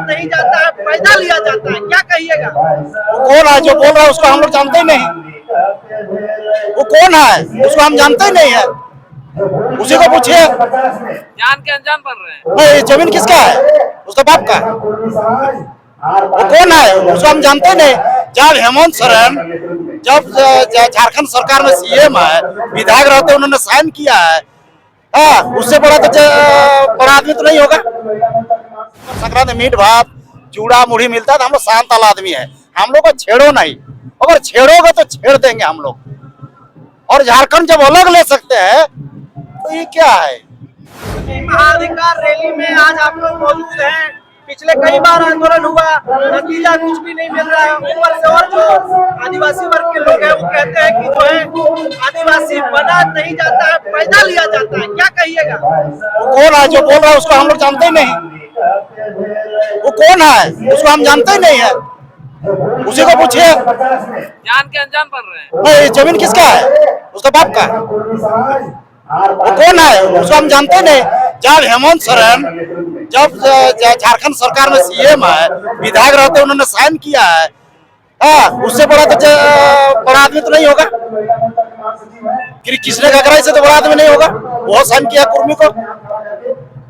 नहीं जाता है, पैदा लिया जाता है, क्या कहिएगा? वो कौन है जो बोल रहा है? उसको हम लोग जानते ही नहीं। वो कौन है उसको हम जानते ही नहीं है। उसी को पूछिए। जान के अनजान बन रहे हैं। नहीं, जमीन किसका है? उसका बाप का। वो कौन है उसको हम जानते नहीं। जब हेमंत सोरेन जब झारखंड सरकार में सीएम है, विधायक रहते उन्होंने साइन किया है, उससे बड़ा तो बड़ा आदमी तो नहीं होगा। संक्रांति मीट भात चूड़ा मुढ़ी मिलता है तो हम लोग शांत वाला आदमी है। हम लोग को छेड़ो नहीं, अगर छेड़ोगे तो छेड़ देंगे हम लोग। और झारखंड जब अलग ले सकते हैं तो ये क्या है? महाधिकार रैली में आज आप लोग मौजूद हैं। पिछले कई बार आंदोलन हुआ, नतीजा कुछ भी नहीं मिल रहा है। ऊपर से और जो आदिवासी वर्ग के लोग हैं वो कहते हैं कि जो है आदिवासी बना नहीं जाता है, पैदा लिया जाता है, क्या कहिएगा? वो कौन है जो बोल रहा है? उसको हम लोग जानते ही नहीं। वो कौन है उसको हम जानते ही नहीं है। उसी को पूछिए। जान के अनजान बन रहे हैं। नहीं, जमीन किसका है? उसका बाप का। वो कौन है उसको हम जानते नहीं। जब हेमंत सोरेन जब झारखंड सरकार में सीएम है, विधायक रहते उन्होंने साइन किया है, उससे बड़ा तो बड़ा आदमी तो नहीं होगा। किसने गगराई से तो बड़ा आदमी नहीं होगा। वो साइन किया कुर्मी को।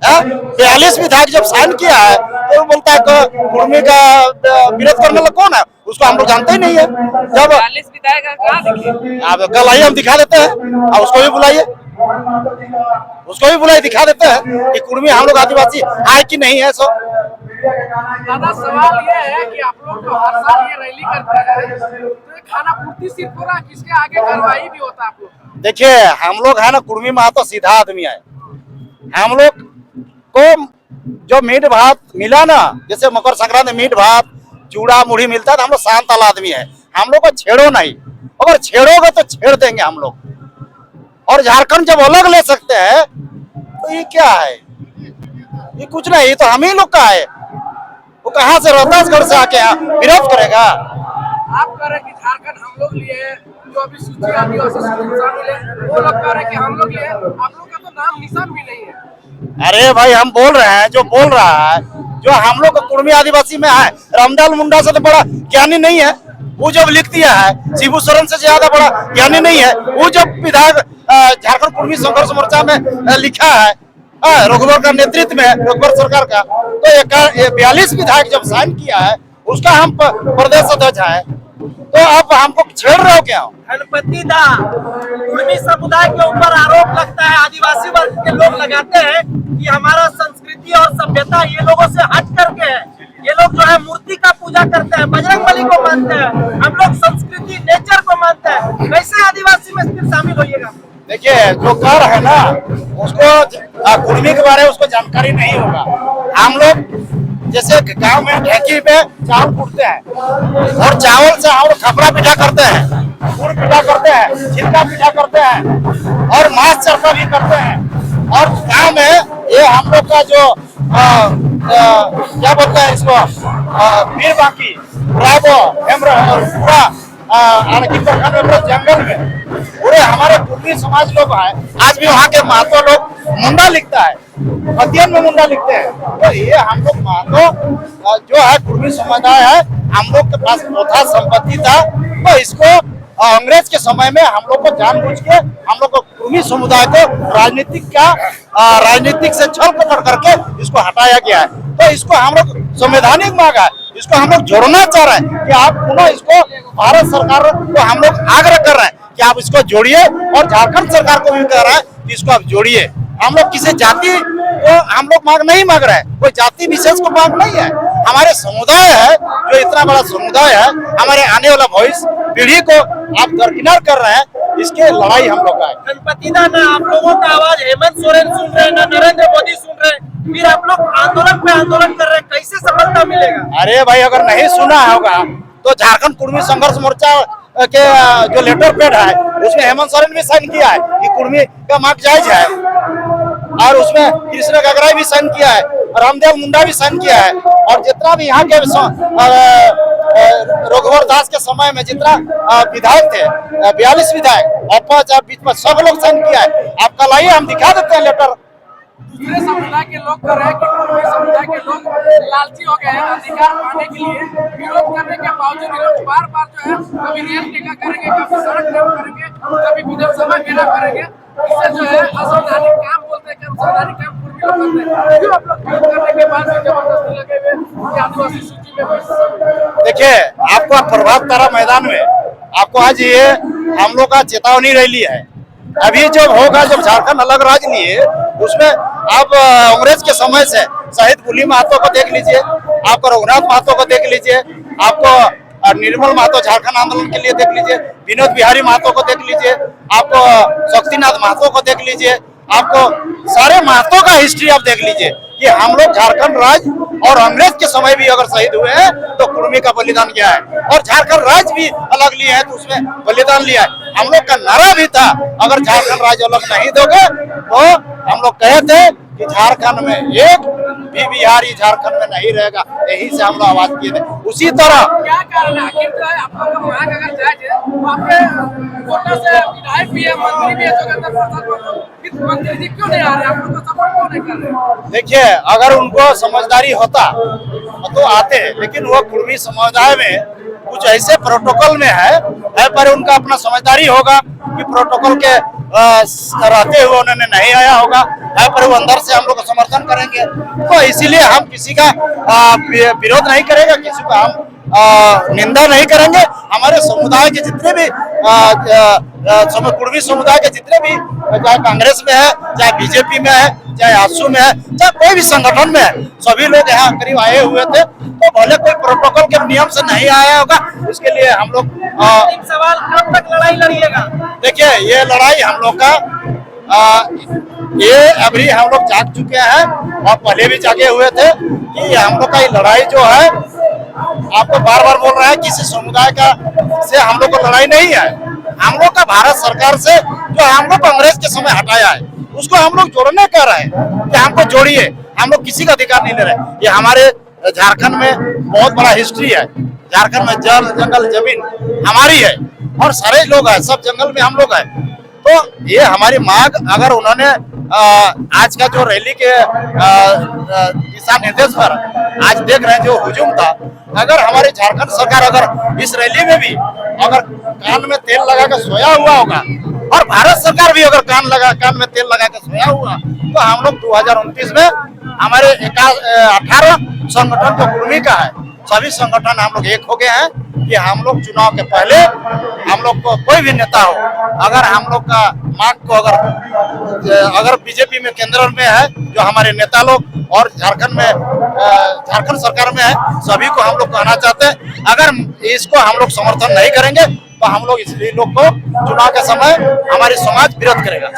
42 विधायक जब साइन किया है तो वो बोलता है कुर्मी का विरोध करने वाला कौन है? उसको हम लोग जानते ही नहीं है। जब 40 विधायक कहाँ दिखे? आप कल आइए, हम दिखा देते हैं। आप उसको भी बुलाइए, दिखा देते हैं कि कुर्मी हम लोग आदिवासी है कि नहीं है। दादा सवाल ये है कि आप लोग जो हर साल ये रैली करते हैं तो ये खाना पूर्ति सिर्फ हो रहा, किसके आगे कार्रवाई भी होता है आप लोग का? देखिए, हम लोग है ना कुर्मी महतो सीधा आदमी है। हम लोग को जो मीट भात मिला ना, जैसे मकर संक्रांति मीट भात चूड़ा मुढ़ी मिलता है तो हम लोग शांत वाला आदमी है। हम लोग को छेड़ो नहीं, अगर छेड़ोगे तो छेड़ देंगे हम लोग। और झारखंड जब अलग ले सकते हैं तो ये क्या है? ये कुछ नहीं, ये तो हम ही लोग का है। वो कहाँ से रोहतासगढ़ से आके विरोध करेगा? आप कह रहे हैं कि झारखंड हम लोग लिए, जो अभी सूची आदिवासी सूची शामिल है वो लोग कह रहे हैं कि हम लोग लिए, आप लोग का तो नाम निशान भी नहीं है। अरे भाई, हम बोल रहे हैं, जो बोल रहा है जो हम लोग को कुर्मी आदिवासी में है। रामदाल मुंडा से तो बड़ा ज्ञानी नहीं है। वो जब लिख दिया है, शिबू सोरेन से ज्यादा बड़ा ज्ञानी नहीं है। वो जब विधायक झारखंड कुर्मी संघर्ष मोर्चा में लिखा है, रघुवर का नेतृत्व में, रघुवर सरकार का, तो 42 विधायक जब साइन किया है, उसका हम प्रदेश अध्यक्ष है। तो अब हमको छेड़ रहे हो क्या? गणपति दा, कुर्मी समुदाय के ऊपर आरोप लगता है, आदिवासी वर्ग के लोग लगाते हैं कि हमारा संस्कृति और सभ्यता ये लोगों से हट करके है। ये लोग जो है मूर्ति का पूजा करते हैं, बजरंगबली को मानते हैं। हम लोग संस्कृति नेचर को मानते हैं। कैसे आदिवासी में फिर शामिल होइएगा? देखिए, जो कर है ना उसको कुर्मी के बारे में उसको जानकारी नहीं होगा। हम लोग जैसे गांव में ढेकी पे चावल कूटते हैं और चावल से हम लोग खपरा पीठा करते हैं, गुड़ पीठा करते हैं, छिलका पीठा करते हैं और मांस चरपा भी करते हैं। और गांव में ये हम लोग का जो क्या बोलते हैं इसको, वीर बाकी पूरा जंगल में पूरे हमारे कुर्मी समाज लोग हैं। आज भी वहाँ के महतो लोग मुंडा लिखता है, मध्यम में मुंडा लिखते हैं। तो ये हम लोग महतो जो है कुर्मी समुदाय है, हम लोग के पास चौथा संपत्ति था। तो इसको अंग्रेज के समय में हम लोग को जानबूझ के हम लोग को कुर्मी समुदाय को राजनीतिक से छल कपट करके इसको हटाया गया है। तो इसको हम लोग संवैधानिक मांगा है, इसको हम लोग जोड़ना चाह रहे हैं कि आप पुनः इसको भारत सरकार को हम लोग आग्रह कर रहे हैं कि आप इसको जोड़िए। और झारखंड सरकार को भी कह रहा है कि इसको आप जोड़िए। हम लोग किसी जाति को हम लोग मांग नहीं मांग रहे हैं, कोई जाति विशेष को मांग नहीं है। हमारे समुदाय है, जो इतना बड़ा समुदाय है, हमारे आने वाला भविष्य पीढ़ी को आप दरकिनार कर रहे हैं, इसके लड़ाई हम लोग का है। गणपति दा, ना आप लोगों का आवाज हेमंत सोरेन सुन रहे हैं, ना नरेंद्र मोदी सुन रहे हैं, फिर आप लोग आंदोलन पे आंदोलन कर रहे हैं, कैसे सफलता मिलेगा? अरे भाई, अगर नहीं सुना होगा तो झारखंड कुर्मी संघर्ष मोर्चा के जो लेटर पैड है उसमें हेमंत सोरेन भी साइन किया है कि कुर्मी का मार्ग जायज है। और उसमें कृष्ण गगराई भी साइन किया है, रामदेव मुंडा भी साइन किया है। और जितना भी यहाँ के रघुवर दास के समय में जितना विधायक थे, 42 विधायक बीच में सब लोग साइन किया है। आप कल आइए, हम दिखा देते हैं लेटर। दूसरे समुदाय के लोग कर रहे हैं कि कुर्मी समुदाय के लोग लालची हो गए हैं अधिकार पाने के लिए। विरोध करने के बावजूद ये लोग बार बार जो है कभी रेल टेका करेंगे, कभी सड़क जाम करेंगे, कभी विधानसभा घेराव करेंगे। इससे जो है असंवैधानिक काम बोलते हैं, असंवैधानिक काम पूर्वी लोग करते हैं। क्यों आप लोग विरोध करने के बाद भी जबरदस्ती लगे हुए कि आदिवासी सूची में बैठ? देखिए, आपको प्रभात तारा मैदान में आपको आज ये हम लोग का चेतावनी रैली है। अभी जो होगा, जब झारखंड अलग राज्य नहीं है, उसमें आप अंग्रेज के समय से शहीद बुली महतो को देख लीजिए, आपको रघुनाथ महतो को देख लीजिए, आपको निर्मल महतो झारखंड आंदोलन के लिए देख लीजिए, विनोद बिहारी महतो को देख लीजिए, आपको शक्तिनाथ महतो को देख लीजिए, आपको सारे महतो का हिस्ट्री आप देख लीजिए कि हम लोग झारखंड राज्य और अंग्रेज के समय भी अगर शहीद हुए हैं तो कुर्मी का बलिदान किया है, और झारखंड राज्य भी अलग लिया है तो उसमें बलिदान लिया है। हम लोग का नारा भी था, अगर झारखंड राज्य अलग नहीं दोगे तो हम लोग कहे थे कि झारखंड में एक भी बिहारी झारखंड में नहीं रहेगा, यही से हम लोग आवाज किए थे। उसी तरह क्या कारण है आखिर जो है आप लोग का मांग अगर जायज है तो आपके कोटा से विधायक भी है, मंत्री भी है, जोगिंदर प्रसाद मंत्री जी क्यों नहीं आ रहे? आप लोग को सपोर्ट क्यों नहीं कर रहे? देखिए, अगर उनको समझदारी होता तो आते, लेकिन वो कुर्मी समुदाय में कुछ ऐसे प्रोटोकॉल में है पर उनका अपना समझदारी होगा कि प्रोटोकॉल के रहते हुए उन्होंने नहीं आया होगा, है पर वो अंदर से हम लोग को समर्थन करेंगे। तो इसीलिए हम किसी का विरोध नहीं करेंगे, किसी का हम निंदा नहीं करेंगे। हमारे समुदाय के जितने भी कुर्मी समुदाय के जितने भी, चाहे कांग्रेस में है, चाहे बीजेपी में है, चाहे आसू में है, चाहे कोई भी संगठन में है, सभी लोग यहाँ करीब आए हुए थे। तो भले कोई प्रोटोकॉल के नियम से नहीं आया होगा, उसके लिए हम लोग सवाल, कब तक लड़ाई लड़िएगा? देखिए, ये लड़ाई हम लोग का ये अभी हम लोग जाग चुके हैं और पहले भी जागे हुए थे कि हम लोग का ये लड़ाई जो है, आपको बार बार बोल रहा है, किसी समुदाय का से हम लोग को लड़ाई नहीं है। हम लोग का भारत सरकार से जो हम लोग को अंग्रेज के समय हटाया है, उसको हम लोग जोड़ने कह रहे हैं कि हमको जोड़िए। हम लोग किसी का अधिकार नहीं ले रहे। ये हमारे झारखंड में बहुत बड़ा हिस्ट्री है। झारखंड में जल, जंगल, जमीन हमारी है और सारे लोग हैं, सब जंगल में हम लोग हैं। तो ये हमारी मांग, अगर उन्होंने आज का जो रैली के दिशा निर्देश पर आज देख रहे हैं जो हुजूम था, अगर हमारी झारखंड सरकार अगर इस रैली में भी अगर कान में तेल लगा के सोया हुआ होगा और भारत सरकार भी अगर कान में तेल लगा के सोया हुआ, तो हम लोग 2029 में हमारे 18 संगठन जो कुर्मी का है, सभी संगठन हम लोग एक हो गए हैं कि हम लोग चुनाव के पहले हम लोग को कोई भी नेता हो, अगर हम लोग का मांग को अगर बीजेपी में केंद्र में है जो हमारे नेता लोग और झारखंड में झारखंड सरकार में है, सभी को हम लोग कहना चाहते हैं, अगर इसको हम लोग समर्थन नहीं करेंगे तो हम लोग इस लोग को चुनाव के समय हमारी समाज विरोध करेगा।